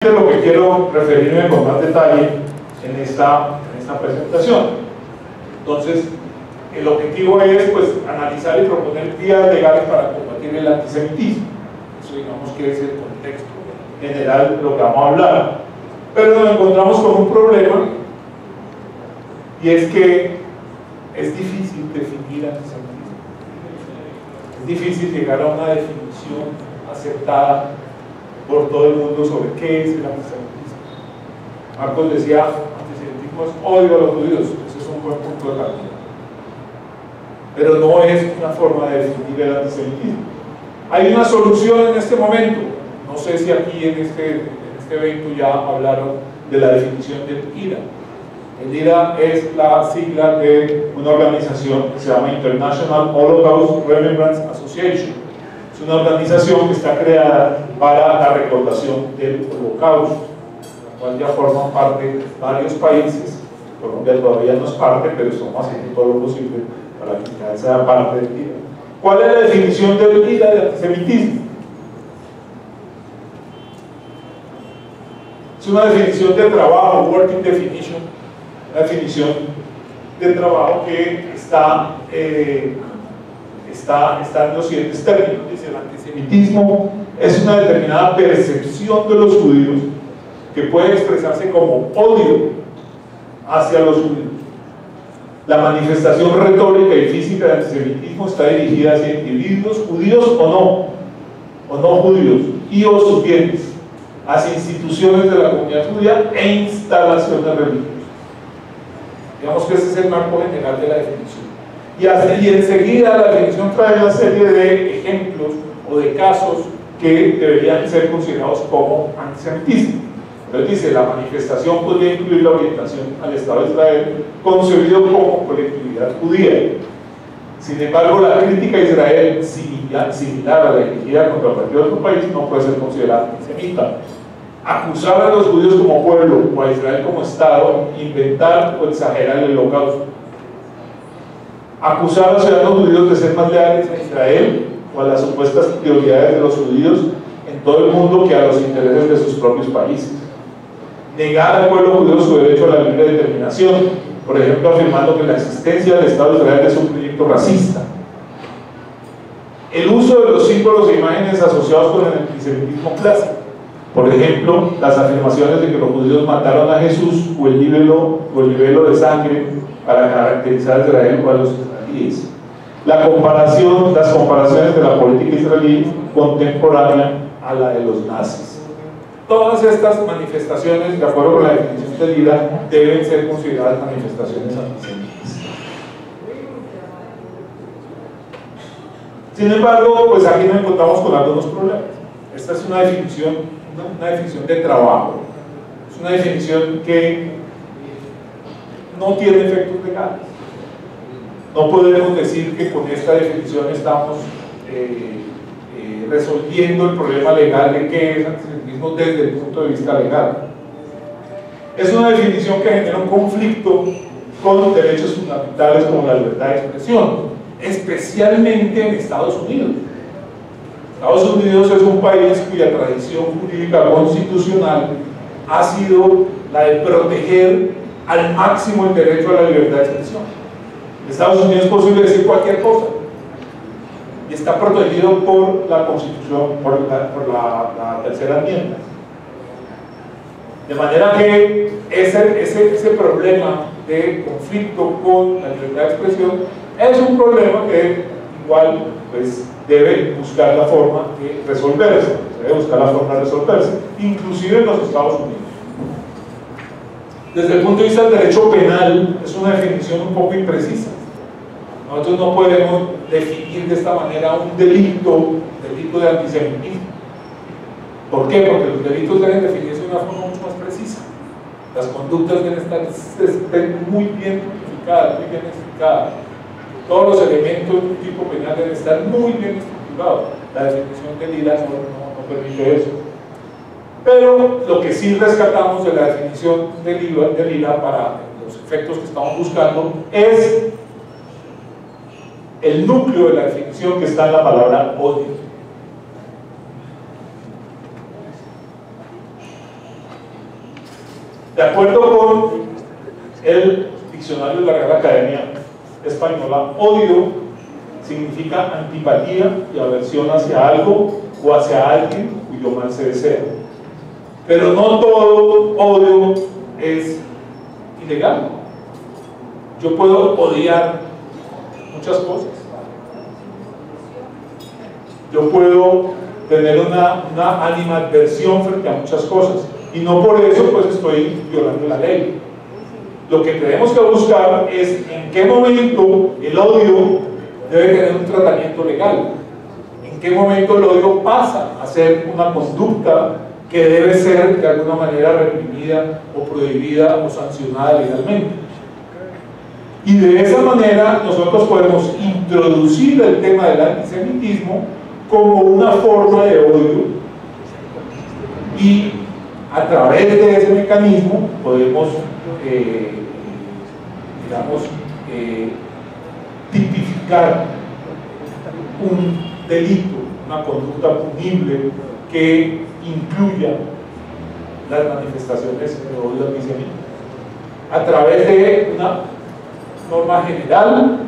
Lo que quiero referirme con más detalle en esta presentación. Entonces, el objetivo es pues analizar y proponer vías legales para combatir el antisemitismo. Eso digamos que es el contexto general de lo que vamos a hablar. Pero nos encontramos con un problema, y es que es difícil definir antisemitismo. Es difícil llegar a una definición aceptada por todo el mundo sobre qué es el antisemitismo. Marcos decía, antisemitismo es odio a los judíos. Ese es un buen punto de partida, pero no es una forma de definir el antisemitismo. Hay una solución en este momento. No sé si aquí en este evento ya hablaron de la definición del IRA. El IRA es la sigla de una organización que se llama International Holocaust Remembrance Association. Es una organización que está creada para la recordación del Holocausto, la cual ya forman parte varios países. Colombia todavía no es parte, pero estamos haciendo todo lo posible para que cada sea parte del IRA. ¿Cuál es la definición del IRA de antisemitismo? Es una definición de trabajo, working definition, una definición de trabajo que está en los siguientes términos. Dice: el antisemitismo es una determinada percepción de los judíos que puede expresarse como odio hacia los judíos. La manifestación retórica y física del antisemitismo está dirigida hacia individuos judíos o no judíos, y o sus bienes, hacia instituciones de la comunidad judía e instalaciones religiosas. Digamos que ese es el marco general de la definición. Y enseguida la definición trae una serie de ejemplos o de casos que deberían ser considerados como antisemitismo. Entonces dice: la manifestación podría incluir la orientación al Estado de Israel concebido como colectividad judía. Sin embargo, la crítica a Israel, similar a la dirigida contra cualquier otro país, no puede ser considerada antisemita. Acusar a los judíos como pueblo o a Israel como Estado, inventar o exagerar el Holocausto. Acusar a los ciudadanos judíos de ser más leales a Israel o a las supuestas prioridades de los judíos en todo el mundo que a los intereses de sus propios países. Negar al pueblo judío su derecho a la libre determinación, por ejemplo afirmando que la existencia del Estado de Israel es un proyecto racista. El uso de los símbolos e imágenes asociados con el antisemitismo clásico, por ejemplo las afirmaciones de que los judíos mataron a Jesús o el libelo de sangre para caracterizar a Israel o a los israelíes. Las comparaciones de la política israelí contemporánea a la de los nazis. Todas estas manifestaciones, de acuerdo con la definición del IRA, deben ser consideradas manifestaciones antisemitas. Sin embargo, pues aquí nos encontramos con algunos problemas. Esta es una definición de trabajo. Es una definición que no tiene efectos legales. No podemos decir que con esta definición estamos resolviendo el problema legal de qué es antisemitismo desde el punto de vista legal. Es una definición que genera un conflicto con los derechos fundamentales como la libertad de expresión, especialmente en Estados Unidos. Estados Unidos es un país cuya tradición jurídica constitucional ha sido la de proteger al máximo el derecho a la libertad de expresión. En Estados Unidos es posible decir cualquier cosa y está protegido por la Constitución, por la tercera enmienda. De manera que ese problema de conflicto con la libertad de expresión es un problema que igual pues debe buscar la forma de resolverse, inclusive en los Estados Unidos. Desde el punto de vista del derecho penal, es una definición un poco imprecisa. Nosotros no podemos definir de esta manera un delito de antisemitismo. ¿Por qué? Porque los delitos deben definirse de una forma mucho más precisa. Las conductas deben estar muy bien tipificadas, muy bien explicadas. Todos los elementos de un tipo penal deben estar muy bien estructurados. La definición del IRA no permite eso. Pero lo que sí rescatamos de la definición del IRA para los efectos que estamos buscando es el núcleo de la definición que está en la palabra odio. De acuerdo con el diccionario de la Real Academia Española, odio significa antipatía y aversión hacia algo o hacia alguien cuyo mal se desea. Pero no todo odio es ilegal. Yo puedo odiar muchas cosas. Yo puedo tener una animadversión frente a muchas cosas y no por eso pues estoy violando la ley. Lo que tenemos que buscar es en qué momento el odio debe tener un tratamiento legal, en qué momento el odio pasa a ser una conducta que debe ser de alguna manera reprimida o prohibida o sancionada legalmente. Y de esa manera nosotros podemos introducir el tema del antisemitismo como una forma de odio y a través de ese mecanismo podemos tipificar un delito, una conducta punible que incluya las manifestaciones de odio antisemita a través de una norma general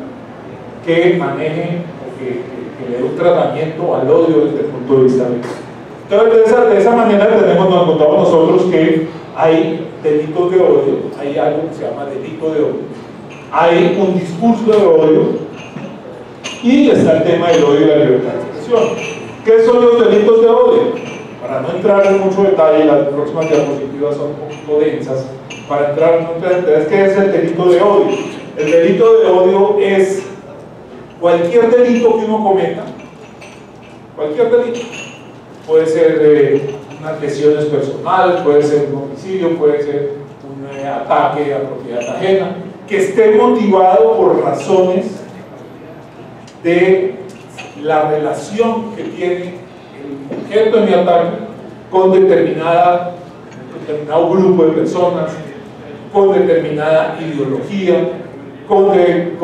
que maneje o que le dé un tratamiento al odio desde el punto de vista legal. Entonces, de esa manera nos contamos nosotros que hay delitos de odio, hay algo que se llama delito de odio, hay un discurso de odio y está el tema del odio y la libertad de expresión. ¿Qué son los delitos de odio? Para no entrar en mucho detalle, las próximas diapositivas son un poquito densas, para entrar en mucho detalle, ¿qué es el delito de odio? El delito de odio es cualquier delito que uno cometa, cualquier delito. Puede ser unas lesiones personales, puede ser un homicidio, puede ser un ataque a propiedad ajena, que esté motivado por razones de la relación que tiene el objeto de mi ataque con determinado grupo de personas, con determinada ideología, con el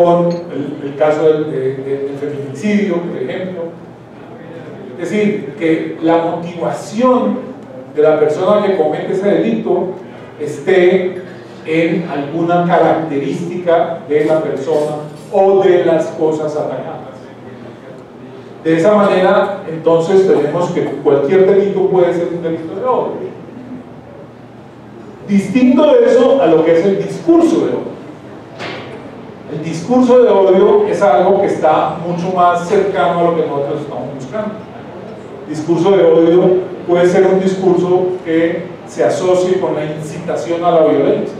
caso del feminicidio, por ejemplo. Es decir, que la motivación de la persona que comete ese delito esté en alguna característica de la persona o de las cosas atacadas. De esa manera, entonces, tenemos que cualquier delito puede ser un delito de odio. Distinto de eso a lo que es el discurso de odio. El discurso de odio es algo que está mucho más cercano a lo que nosotros estamos buscando. El discurso de odio puede ser un discurso que se asocie con la incitación a la violencia.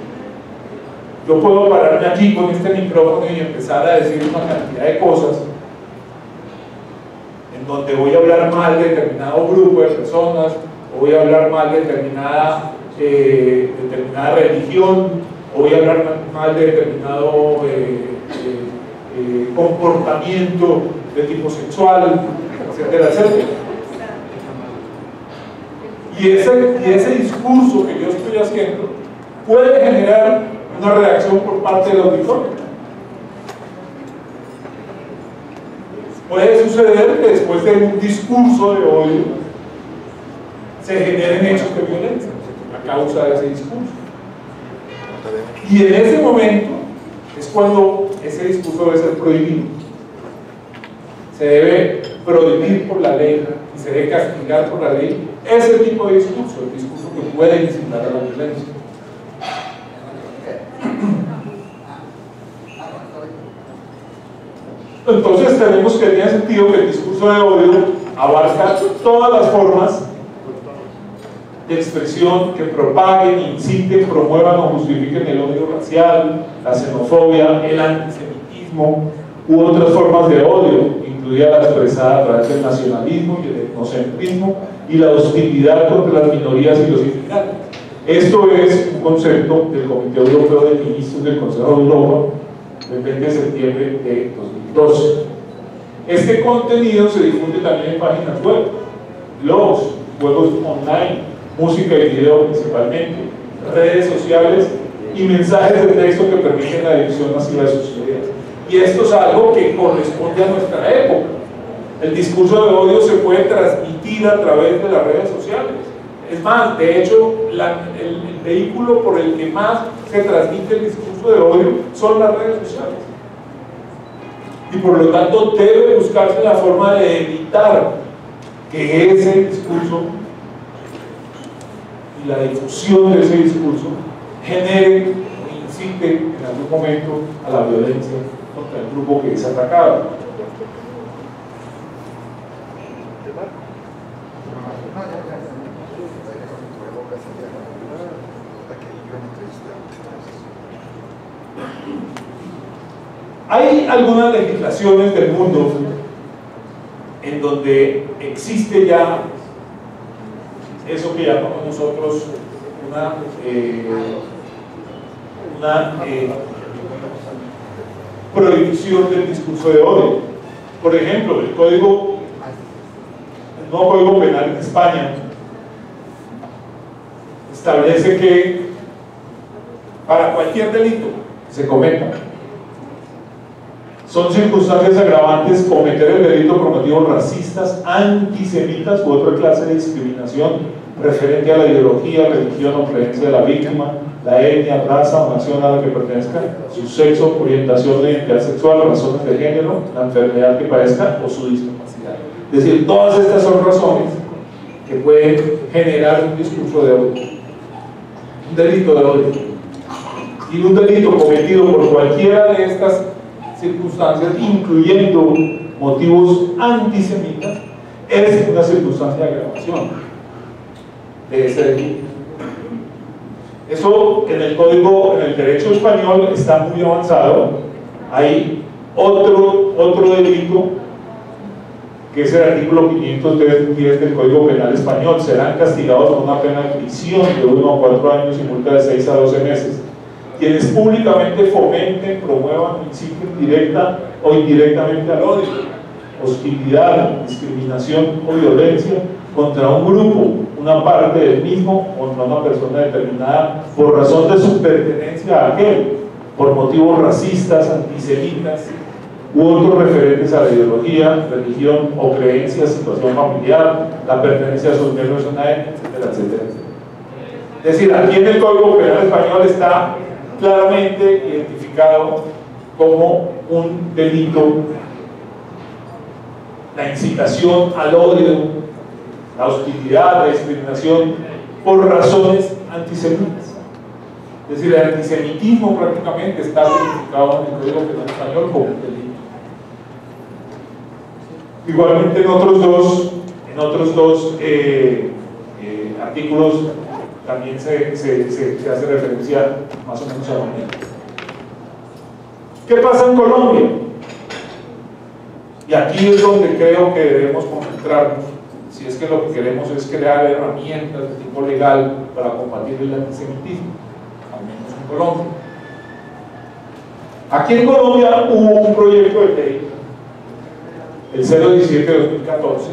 Yo puedo pararme aquí con este micrófono y empezar a decir una cantidad de cosas en donde voy a hablar mal de determinado grupo de personas, o voy a hablar mal de determinada religión, o voy a hablar mal de determinado comportamiento de tipo sexual, etcétera, etcétera. Y ese discurso que yo estoy haciendo puede generar una reacción por parte del auditorio. Puede suceder que después de un discurso de odio se generen hechos de violencia a causa de ese discurso. Y en ese momento es cuando ese discurso debe ser prohibido. Se debe prohibir por la ley y se debe castigar por la ley ese tipo de discurso, el discurso que puede incitar a la violencia. Entonces tenemos que tiene sentido que el discurso de odio abarca todas las formas de expresión que propaguen, inciten, promuevan o justifiquen el odio racial, la xenofobia, el antisemitismo u otras formas de odio, incluida la expresada a través del nacionalismo y el etnocentrismo y la hostilidad contra las minorías y los inmigrantes. Esto es un concepto del Comité Europeo de Ministros del Consejo de Europa del 20 de septiembre de 2012. Este contenido se difunde también en páginas web, blogs, juegos online, música y video principalmente, redes sociales y mensajes de texto que permiten la dirección masiva de sus ideas. Y esto es algo que corresponde a nuestra época. El discurso de odio se puede transmitir a través de las redes sociales. Es más, de hecho, el vehículo por el que más se transmite el discurso de odio son las redes sociales. Y por lo tanto debe buscarse la forma de evitar que ese discurso y la difusión de ese discurso genere o incite en algún momento a la violencia contra el grupo que es atacado. Hay algunas legislaciones del mundo en donde existe ya eso que llamamos nosotros una prohibición del discurso de odio. Por ejemplo, el nuevo Código Penal en España establece que para cualquier delito que se cometa son circunstancias agravantes cometer el delito por motivos racistas, antisemitas u otra clase de discriminación referente a la ideología, religión o creencia de la víctima, la etnia, raza o nación a la que pertenezca, su sexo, orientación de identidad sexual, razones de género, la enfermedad que padezca o su discapacidad. Es decir, todas estas son razones que pueden generar un discurso de odio, un delito de odio. Y un delito cometido por cualquiera de estas circunstancias, incluyendo motivos antisemitas, es una circunstancia de agravación de ese delito. Eso en el derecho español está muy avanzado. Hay otro delito que es el artículo 510 del Código Penal español. Serán castigados con una pena de prisión de 1 a 4 años y multa de 6 a 12 meses quienes públicamente fomenten, promuevan o inciten directa o indirectamente al odio, hostilidad, discriminación o violencia contra un grupo, una parte del mismo, contra una persona determinada por razón de su pertenencia a aquel, por motivos racistas, antisemitas u otros referentes a la ideología, religión o creencia, situación familiar, la pertenencia a su persona, etcétera, etcétera. Es decir, aquí en el Código Penal español está claramente identificado como un delito la incitación al odio, la hostilidad, la discriminación por razones antisemitas. Es decir, el antisemitismo prácticamente está identificado en el Código Penal español como un delito. Igualmente en otros dos artículos también se hace referencia más o menos a lo mismo. ¿Qué pasa en Colombia? Y aquí es donde creo que debemos concentrarnos, si es que lo que queremos es crear herramientas de tipo legal para combatir el antisemitismo, al menos en Colombia. Aquí en Colombia hubo un proyecto de ley, el 017 de 2014.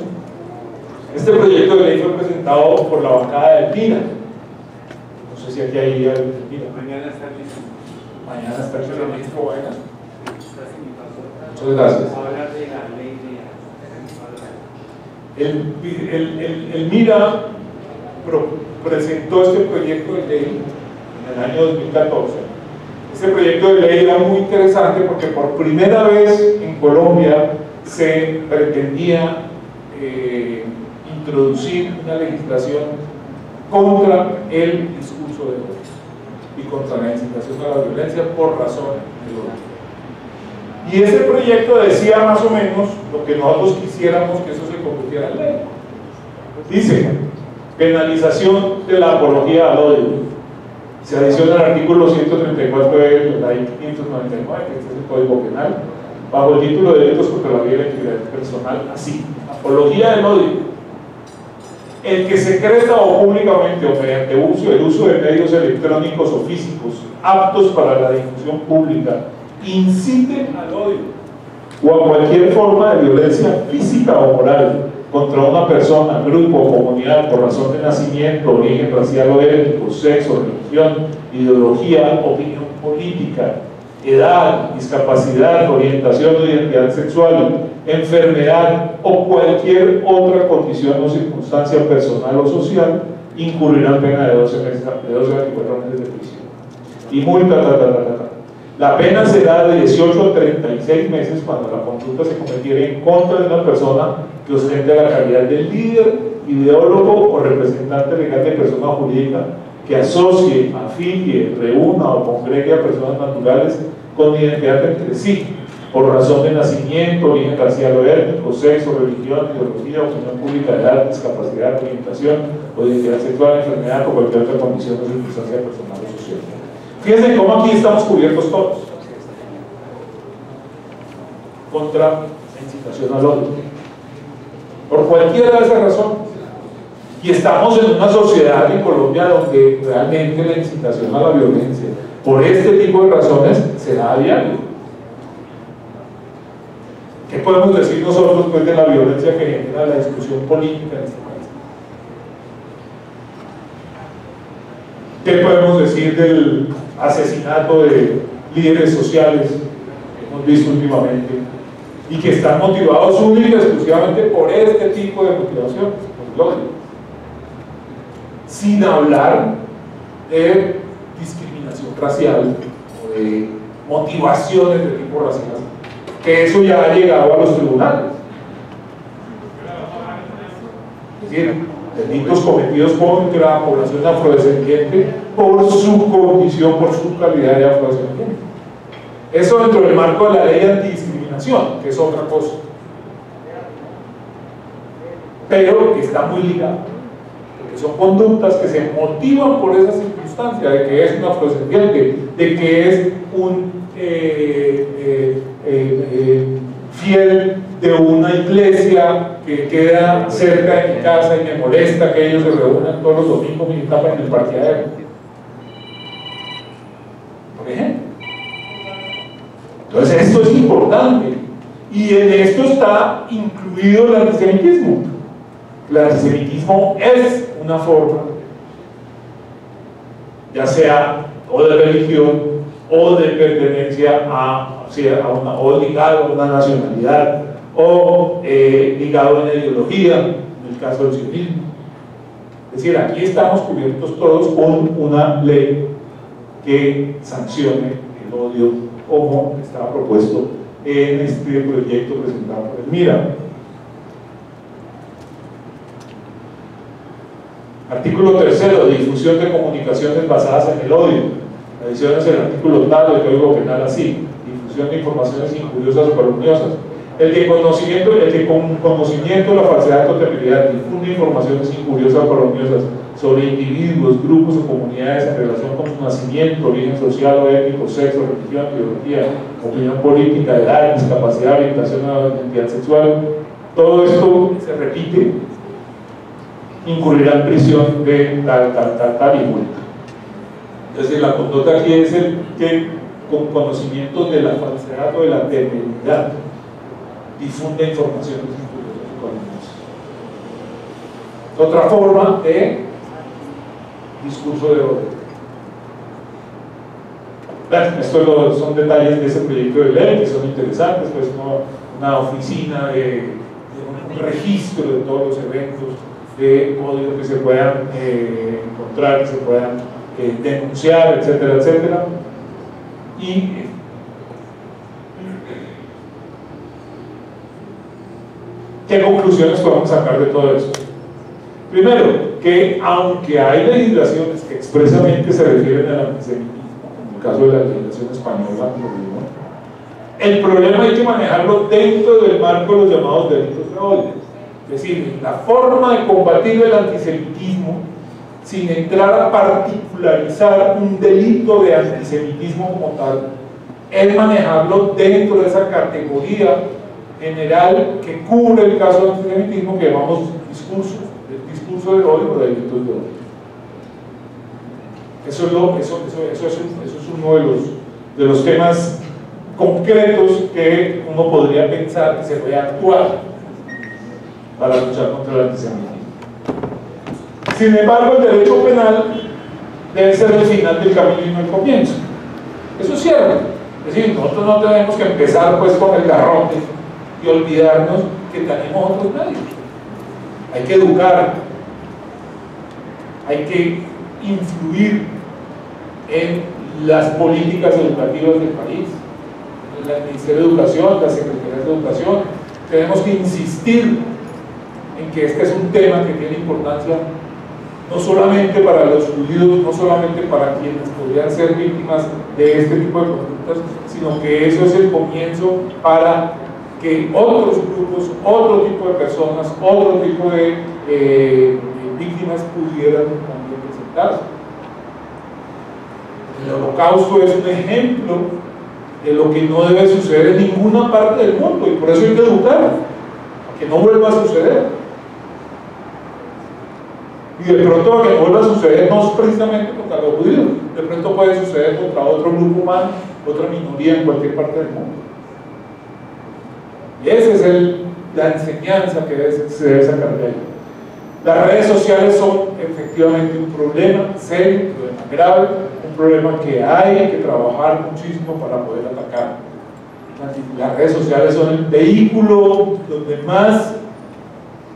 Este proyecto de ley fue presentado por la bancada del MIRA. No sé si aquí hay el MIRA. Mañana está listo. Mañana está listo. Buena. Muchas gracias. El MIRA presentó este proyecto de ley en el año 2014. Este proyecto de ley era muy interesante porque por primera vez en Colombia se pretendía introducir una legislación contra el discurso de odio y contra la incitación a la violencia por razón de odio. Y ese proyecto decía más o menos lo que nosotros quisiéramos que eso se convirtiera en ley. Dice: penalización de la apología al odio. Se adiciona el artículo 134 de la ley 599, que este es el Código Penal, bajo el título de delitos contra la vida y la integridad personal, así: apología del odio. El que secreta o públicamente o mediante el uso de medios electrónicos o físicos aptos para la difusión pública incite al odio o a cualquier forma de violencia física o moral contra una persona, grupo o comunidad por razón de nacimiento, origen racial o étnico, sexo, religión, ideología, opinión política, edad, discapacidad, orientación o identidad sexual, enfermedad o cualquier otra condición o circunstancia personal o social, incurrirán pena de 12 meses, de 12 a 24 meses de prisión. Y multa, La pena será de 18 a 36 meses cuando la conducta se cometiera en contra de una persona que ostente la calidad de líder, ideólogo o representante legal de persona jurídica que asocie, afilie, reúna o congregue a personas naturales con identidad entre sí, por razón de nacimiento, origen racial o étnico, sexo, religión, ideología, opinión pública, edad, discapacidad, orientación o identidad sexual, enfermedad o cualquier otra condición o circunstancia personal o social. Fíjense cómo aquí estamos cubiertos todos contra la incitación al odio, por cualquiera de esas razones. Y estamos en una sociedad en Colombia donde realmente la incitación a la violencia por este tipo de razones se da a diario. ¿Qué podemos decir nosotros pues, de la violencia que genera la discusión política en este país? ¿Qué podemos decir del asesinato de líderes sociales que hemos visto últimamente y que están motivados única y exclusivamente por este tipo de motivación, por el odio? Sin hablar de discriminación racial o de motivaciones de tipo racial, que eso ya ha llegado a los tribunales. Es decir, delitos cometidos contra la población afrodescendiente por su condición, por su calidad de afrodescendiente. Eso dentro del marco de la ley de antidiscriminación, que es otra cosa, pero que está muy ligado, porque son conductas que se motivan por esa circunstancia de que es un afrodescendiente, de que es un fiel de una iglesia que queda cerca de mi casa y me molesta que ellos se reúnan todos los domingos y tapan el parqueadero, por ejemplo. Entonces esto es importante y en esto está incluido el antisemitismo. El antisemitismo es una forma, ya sea o de religión o de pertenencia o ligado a una nacionalidad o ligado a una ideología, en el caso del sionismo. Es decir, aquí estamos cubiertos todos con una ley que sancione el odio como estaba propuesto en este proyecto presentado por el MIRA. Artículo 3º, difusión de comunicaciones basadas en el odio. Adiciones el artículo tal del Código Penal así: difusión de informaciones injuriosas o calumniosas. El que con conocimiento de la falsedad de contabilidad difunde informaciones injuriosas o calumniosas sobre individuos, grupos o comunidades en relación con su nacimiento, origen social o étnico, sexo, religión, ideología, opinión política, edad, discapacidad, orientación o identidad sexual, todo esto se repite, incurrirá en prisión de tal y multa. Es decir, la conducta aquí es el que con conocimiento de la falsedad o de la temeridad difunde informaciones injuriosas o calumniosas. Otra forma de discurso de odio. Bueno, estos son detalles de ese proyecto de ley que son interesantes, pues una oficina de un registro de todos los eventos de odio que se puedan encontrar, que se puedan denunciar, etcétera, etcétera. Y ¿qué conclusiones podemos sacar de todo esto? Primero, que aunque hay legislaciones que expresamente se refieren al antisemitismo, en el caso de la legislación española, el problema hay que manejarlo dentro del marco de los llamados delitos de odio. Es decir, la forma de combatir el antisemitismo sin entrar a particularizar un delito de antisemitismo como tal es manejarlo dentro de esa categoría general que cubre el caso del antisemitismo que llamamos discurso de odio o delitos de odio. Eso es uno de los temas concretos que uno podría pensar que se puede actuar para luchar contra el antisemitismo. Sin embargo, el derecho penal debe ser el final del camino y no el comienzo. Eso es cierto. Es decir, nosotros no tenemos que empezar pues con el garrote y olvidarnos que tenemos otros medios. Hay que educar, hay que influir en las políticas educativas del país, en el Ministerio de Educación, las Secretarías de Educación. Tenemos que insistir en que este es un tema que tiene importancia no solamente para los judíos, no solamente para quienes podrían ser víctimas de este tipo de conductas, sino que eso es el comienzo para que otros grupos, otro tipo de personas, otro tipo de víctimas pudieran también presentarse. El Holocausto es un ejemplo de lo que no debe suceder en ninguna parte del mundo, y por eso hay que educar, a que no vuelva a suceder. Y de pronto, que no vuelva a suceder no es precisamente contra los judíos, de pronto puede suceder contra otro grupo humano, otra minoría en cualquier parte del mundo. Y esa es la enseñanza que se debe sacar de ahí. Las redes sociales son efectivamente un problema serio, un problema grave, un problema que hay que trabajar muchísimo para poder atacar. Las redes sociales son el vehículo donde más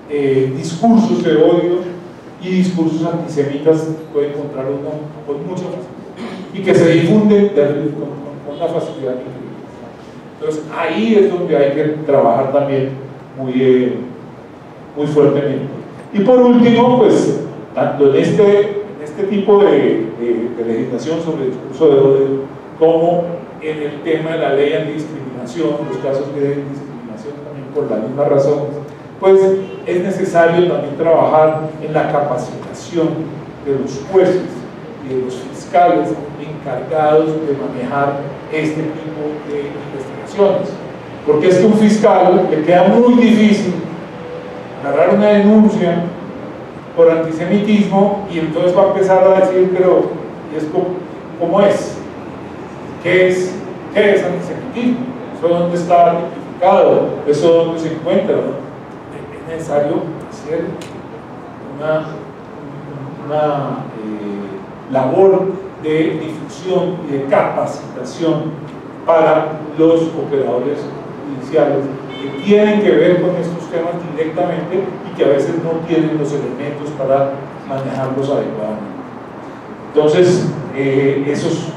discursos de odio y discursos antisemitas puede encontrar uno con mucha facilidad y que se difunden con una facilidad increíble. Entonces ahí es donde hay que trabajar también muy fuertemente. Y por último, pues tanto en este tipo de legislación sobre el discurso de odio como en el tema de la ley antidiscriminación, los casos de discriminación también por la misma razón, pues es necesario también trabajar en la capacitación de los jueces y de los fiscales encargados de manejar este tipo de investigaciones, porque es que a un fiscal le queda muy difícil agarrar una denuncia por antisemitismo y entonces va a empezar a decir, pero ¿y es cómo es? ¿Qué es antisemitismo? ¿Eso dónde está tipificado? ¿Eso dónde se encuentra? Es necesario hacer una labor de difusión y de capacitación para los operadores judiciales que tienen que ver con estos temas directamente y que a veces no tienen los elementos para manejarlos adecuadamente. Entonces, eso es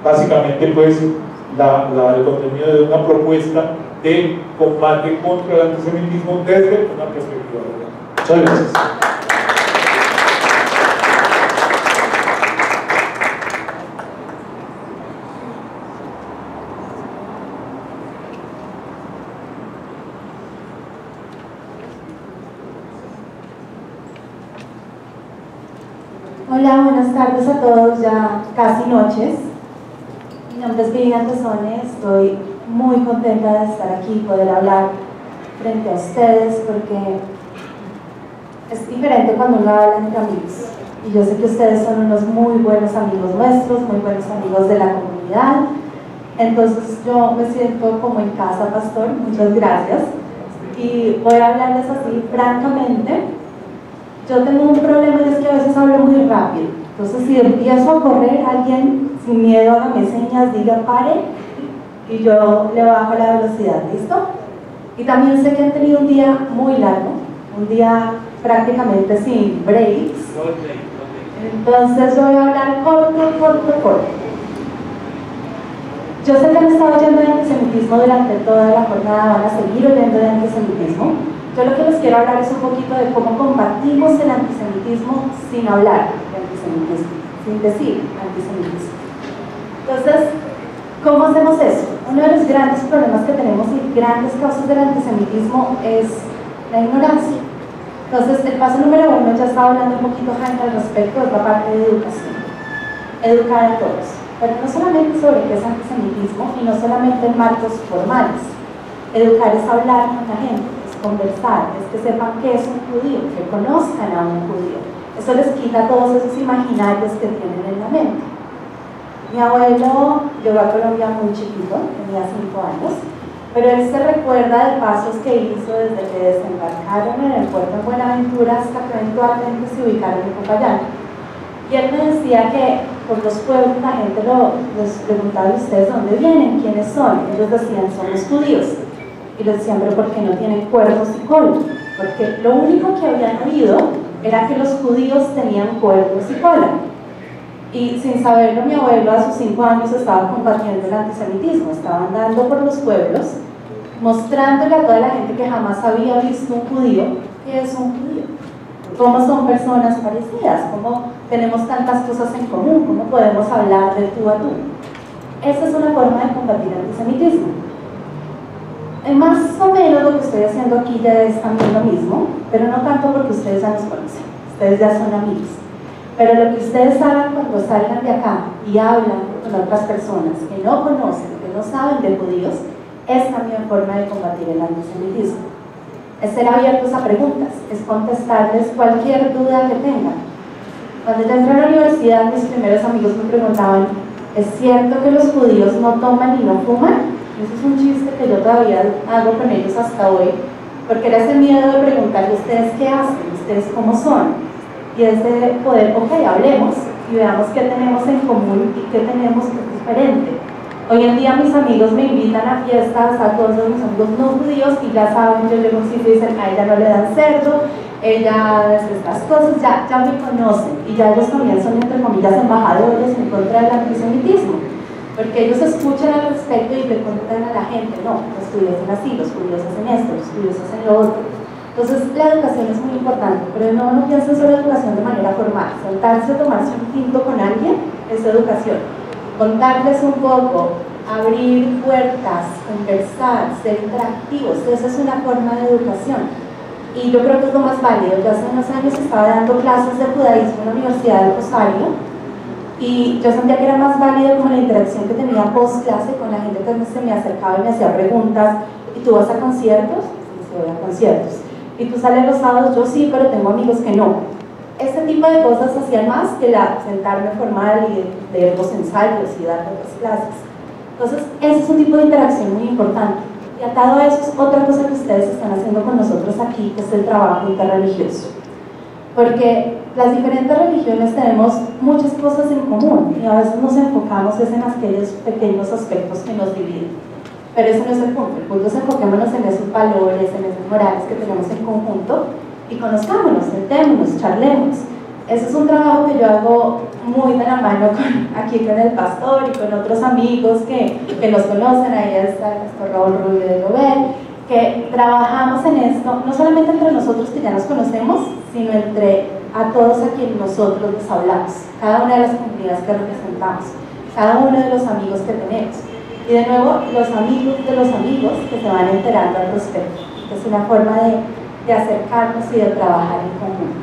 básicamente pues el contenido de una propuesta de combate contra el antisemitismo desde una perspectiva legal. Muchas gracias. Hola, buenas tardes a todos, ya casi noches. Mi nombre es Vivian Tesone, estoy muy contenta de estar aquí, poder hablar frente a ustedes, porque es diferente cuando uno habla entre amigos. Y yo sé que ustedes son unos muy buenos amigos nuestros, muy buenos amigos de la comunidad. Entonces yo me siento como en casa, pastor, muchas gracias. Y voy a hablarles así francamente. Yo tengo un problema y es que a veces hablo muy rápido. Entonces si empiezo a correr, alguien sin miedo hágame señas, diga pare y yo le bajo la velocidad, ¿listo? Y también sé que han tenido un día muy largo, un día prácticamente sin breaks. Entonces yo voy a hablar corto. Yo sé que han estado oyendo de antisemitismo durante toda la jornada, van a seguir oyendo de antisemitismo. Yo lo que les quiero hablar es un poquito de cómo combatimos el antisemitismo sin hablar de antisemitismo, sin decir antisemitismo. Entonces, ¿cómo hacemos eso? Uno de los grandes problemas que tenemos y grandes causas del antisemitismo es la ignorancia. Entonces, el paso número 1, ya estaba hablando un poquito Jaime al respecto, es la parte de educación. Educar a todos, pero no solamente sobre qué es antisemitismo y no solamente en marcos formales. Educar es hablar con la gente, conversar, es que sepan qué es un judío, que conozcan a un judío. Eso les quita todos esos imaginarios que tienen en la mente. Mi abuelo llegó a Colombia muy chiquito, tenía 5 años, pero él se recuerda de pasos que hizo desde que desembarcaron en el puerto de Buenaventura hasta que eventualmente se ubicaron en Popayán. Y él me decía que por los pueblos la gente les preguntaba: ¿ustedes dónde vienen? ¿Quiénes son? Ellos decían: somos judíos. Y les decían: pero ¿por qué no tienen cuernos y cola? Porque lo único que habían oído era que los judíos tenían cuernos y cola. Y sin saberlo, mi abuelo a sus 5 años estaba combatiendo el antisemitismo, estaba andando por los pueblos, mostrándole a toda la gente que jamás había visto un judío qué es un judío, cómo son personas parecidas, cómo tenemos tantas cosas en común, cómo podemos hablar de tú a tú. Esa es una forma de combatir el antisemitismo. Más o menos lo que estoy haciendo aquí ya es también lo mismo, pero no tanto porque ustedes ya nos conocen, ustedes ya son amigos. Pero lo que ustedes hagan cuando salgan de acá y hablan con otras personas que no conocen, que no saben de judíos, es también forma de combatir el antisemitismo. Es ser abiertos a preguntas, es contestarles cualquier duda que tengan. Cuando yo entré a la universidad, mis primeros amigos me preguntaban, ¿es cierto que los judíos no toman y no fuman? Eso es un chiste que yo todavía hago con ellos hasta hoy, porque era ese miedo de preguntarle, ¿ustedes qué hacen? ¿Ustedes cómo son? Y es de poder, ok, hablemos y veamos qué tenemos en común y qué tenemos que es diferente. Hoy en día mis amigos me invitan a fiestas, a todos mis amigos no judíos, y ya saben, yo llego a un sitio y dicen, a ella no le dan cerdo, ella hace estas cosas, ya me conocen, y ya ellos también son, entre comillas, embajadores en contra del antisemitismo, porque ellos escuchan al respecto y le cuentan a la gente, no, los judíos son así, los judíos hacen esto, los judíos hacen lo otro. Entonces la educación es muy importante, pero no piensen solo en educación de manera formal. Sentarse a tomarse un tinto con alguien es educación. Contarles un poco, abrir puertas, conversar, ser interactivos, esa es una forma de educación. Y yo creo que es lo más válido. Yo hace unos años estaba dando clases de judaísmo en la Universidad del Rosario y yo sentía que era más válido como la interacción que tenía post clase con la gente que se me acercaba y me hacía preguntas. ¿Y tú vas a conciertos? Sí, voy a conciertos. ¿Y tú sales los sábados? Yo sí, pero tengo amigos que no. Este tipo de cosas hacían más que sentarme formal y leer los ensayos y dar otras clases. Entonces, ese es un tipo de interacción muy importante. Y atado a eso es otra cosa que ustedes están haciendo con nosotros aquí, que es el trabajo interreligioso. Porque las diferentes religiones tenemos muchas cosas en común y a veces nos enfocamos en aquellos pequeños aspectos que nos dividen. Pero ese no es el punto es enfoquémonos en esos valores, en esos morales que tenemos en conjunto y conozcámonos, sentémonos, charlemos. Ese es un trabajo que yo hago muy de la mano aquí con el pastor y con otros amigos que nos conocen. Ahí está el pastor Raúl Rubio de Lobel, que trabajamos en esto, no solamente entre nosotros que ya nos conocemos, sino entre a todos a quienes nosotros les hablamos, cada una de las comunidades que representamos, cada uno de los amigos que tenemos. Y de nuevo, los amigos de los amigos que se van enterando al respecto. Es una forma de acercarnos y de trabajar en conjunto.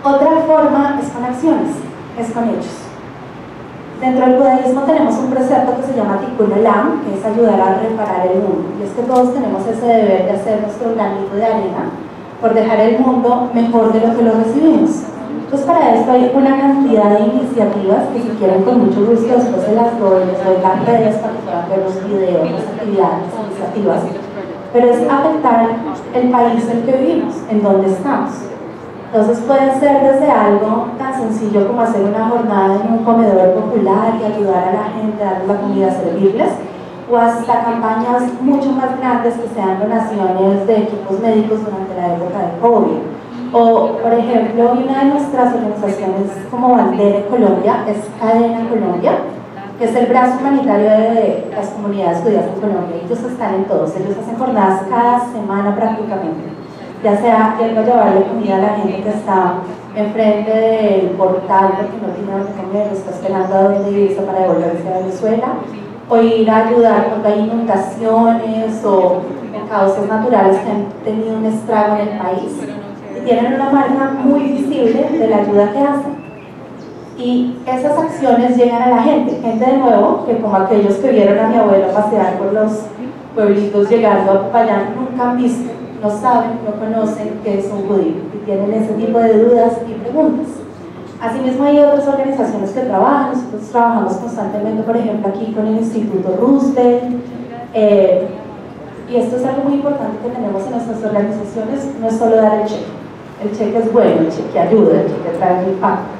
Otra forma es con acciones, es con hechos. Dentro del judaísmo tenemos un precepto que se llama Tikkun Olam, que es ayudar a reparar el mundo. Y es que todos tenemos ese deber de hacer nuestro granito de arena por dejar el mundo mejor de lo que lo recibimos. Entonces para esto hay una cantidad de iniciativas que si quieren con mucho gusto después de las doy, les doy las redes para que puedan ver los videos, las actividades, las iniciativas, pero es afectar el país en el que vivimos, en donde estamos. Entonces puede ser desde algo tan sencillo como hacer una jornada en un comedor popular y ayudar a la gente a darles la comida, a servirles, o hasta campañas mucho más grandes que sean donaciones de equipos médicos durante la época de COVID. O, por ejemplo, una de nuestras organizaciones como bandera en Colombia es Cadena Colombia, que es el brazo humanitario de las comunidades judías en Colombia. Ellos están en todos, ellos hacen jornadas cada semana prácticamente, ya sea yendo a llevarle comida a la gente que está enfrente del portal porque no tiene dónde comer, está esperando a dónde irse para devolverse a Venezuela, o ir a ayudar cuando hay inundaciones o causas naturales que han tenido un estrago en el país. Tienen una marca muy visible de la ayuda que hacen y esas acciones llegan a la gente de nuevo, que como aquellos que vieron a mi abuelo pasear por los pueblitos llegando a Popayán nunca han visto, no saben, no conocen qué es un judío y tienen ese tipo de dudas y preguntas. Asimismo hay otras organizaciones que trabajan, nosotros trabajamos constantemente, por ejemplo aquí con el Instituto Roosevelt, y esto es algo muy importante que tenemos en nuestras organizaciones, no es solo dar el cheque es bueno, el cheque ayuda, el cheque trae un impacto,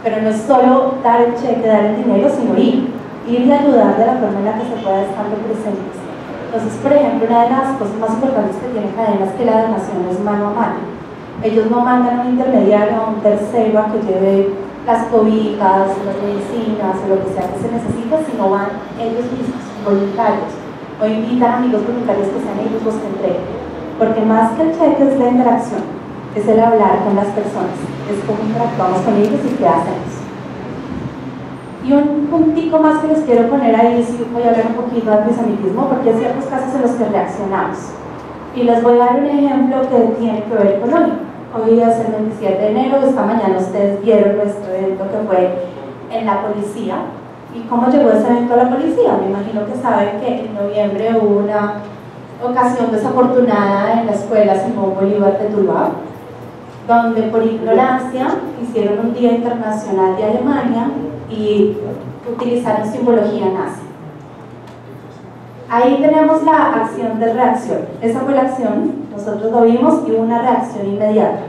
pero no es solo dar el cheque, dar el dinero, sino ir y ayudar de la forma en la que se pueda estar presentes. Entonces, por ejemplo, una de las cosas más importantes que tiene Cadena es que la donación es mano a mano. Ellos no mandan a un intermediario, a un tercero a que lleve las cobijas, las medicinas o lo que sea que se necesite, sino van ellos mismos, voluntarios, o invitan amigos voluntarios que sean ellos los que entreguen. Porque más que el cheque es la interacción, es el hablar con las personas, es cómo interactuamos con ellos y qué hacemos. Y un puntico más que les quiero poner ahí, es voy a hablar un poquito de antisemitismo, porque hay ciertos casos en los que reaccionamos. Y les voy a dar un ejemplo que tiene que ver con hoy. Hoy es el 27 de enero, esta mañana ustedes vieron nuestro evento que fue en la policía. ¿Y cómo llegó ese evento a la policía? Me imagino que saben que en noviembre hubo una ocasión desafortunada en la escuela Simón Bolívar de Tuluá, donde por ignorancia hicieron un Día Internacional de Alemania y utilizaron simbología nazi. Ahí tenemos la acción de reacción. Esa fue la acción, nosotros lo vimos y hubo una reacción inmediata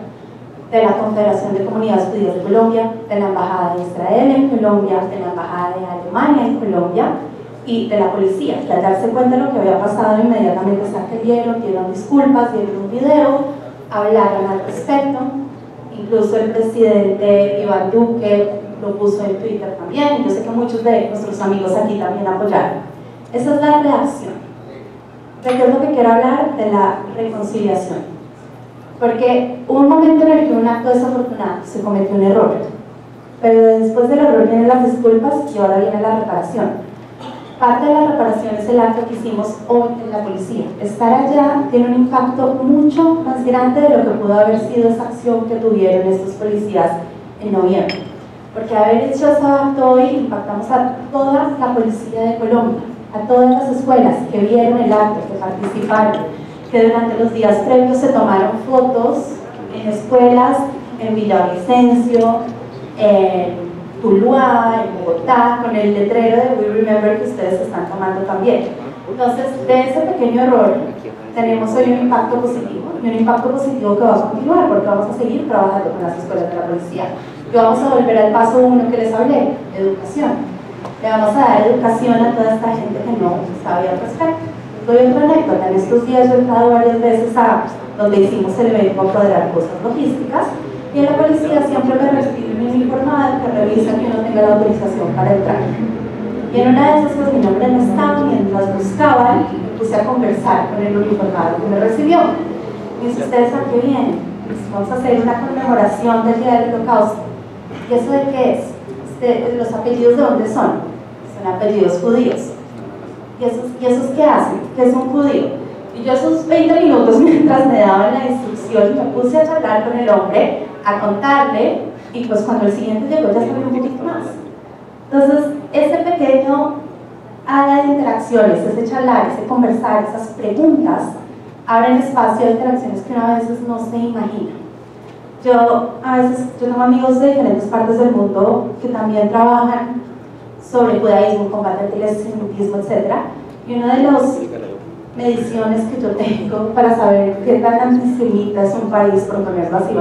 de la Confederación de Comunidades Judías de Colombia, de la Embajada de Israel en Colombia, de la Embajada de Alemania en Colombia y de la policía, que al darse cuenta de lo que había pasado inmediatamente se atendieron, dieron disculpas, dieron un video, hablaron al respecto. Incluso el presidente Iván Duque lo puso en Twitter también, y yo sé que muchos de nuestros amigos aquí también apoyaron. Esa es la reacción. ¿De qué es lo que quiero hablar? De la reconciliación. Porque hubo un momento en el que un acto desafortunado se cometió un error, pero después del error vienen las disculpas y ahora viene la reparación. Parte de la reparación es el acto que hicimos hoy en la policía. Estar allá tiene un impacto mucho más grande de lo que pudo haber sido esa acción que tuvieron estos policías en noviembre. Porque haber hecho ese acto hoy impactamos a toda la policía de Colombia, a todas las escuelas que vieron el acto, que participaron, que durante los días previos se tomaron fotos en escuelas, en Villavicencio, en Tuluá, en Bogotá, con el letrero de We Remember que ustedes están tomando también. Entonces, de ese pequeño error tenemos hoy un impacto positivo, y un impacto positivo que va a continuar porque vamos a seguir trabajando con las escuelas de la policía. Y vamos a volver al paso 1 que les hablé, educación. Le vamos a dar educación a toda esta gente que no sabía al respecto. Les doy otra anécdota. En estos días yo he entrado varias veces a donde hicimos el evento a cuadrar cosas logísticas, y en la policía siempre me reciben un uniformado que revisa que uno tenga la autorización para entrar. Y en una de esas, pues mi nombre no estaba, mientras buscaban, me puse a conversar con el uniformado que me recibió. Y dice, ¿ustedes a qué vienen? Pues vamos a hacer una conmemoración del Día del Holocausto. ¿Y eso de qué es? ¿Los apellidos de dónde son? Son apellidos judíos. ¿Y esos qué hacen? ¿Qué es un judío? Y yo esos 20 minutos mientras me daban la instrucción me puse a charlar con el hombre, a contarle, y pues cuando el siguiente llegó ya sabía un poquito más. Entonces, ese pequeño área de interacciones, ese charlar, ese conversar, esas preguntas, abren espacio de interacciones que uno a veces no se imagina. Yo tengo amigos de diferentes partes del mundo que también trabajan sobre judaísmo, combate al antisemitismo, etc. Y una de las mediciones que yo tengo para saber qué tan antisemita es un país, por ponerlo así,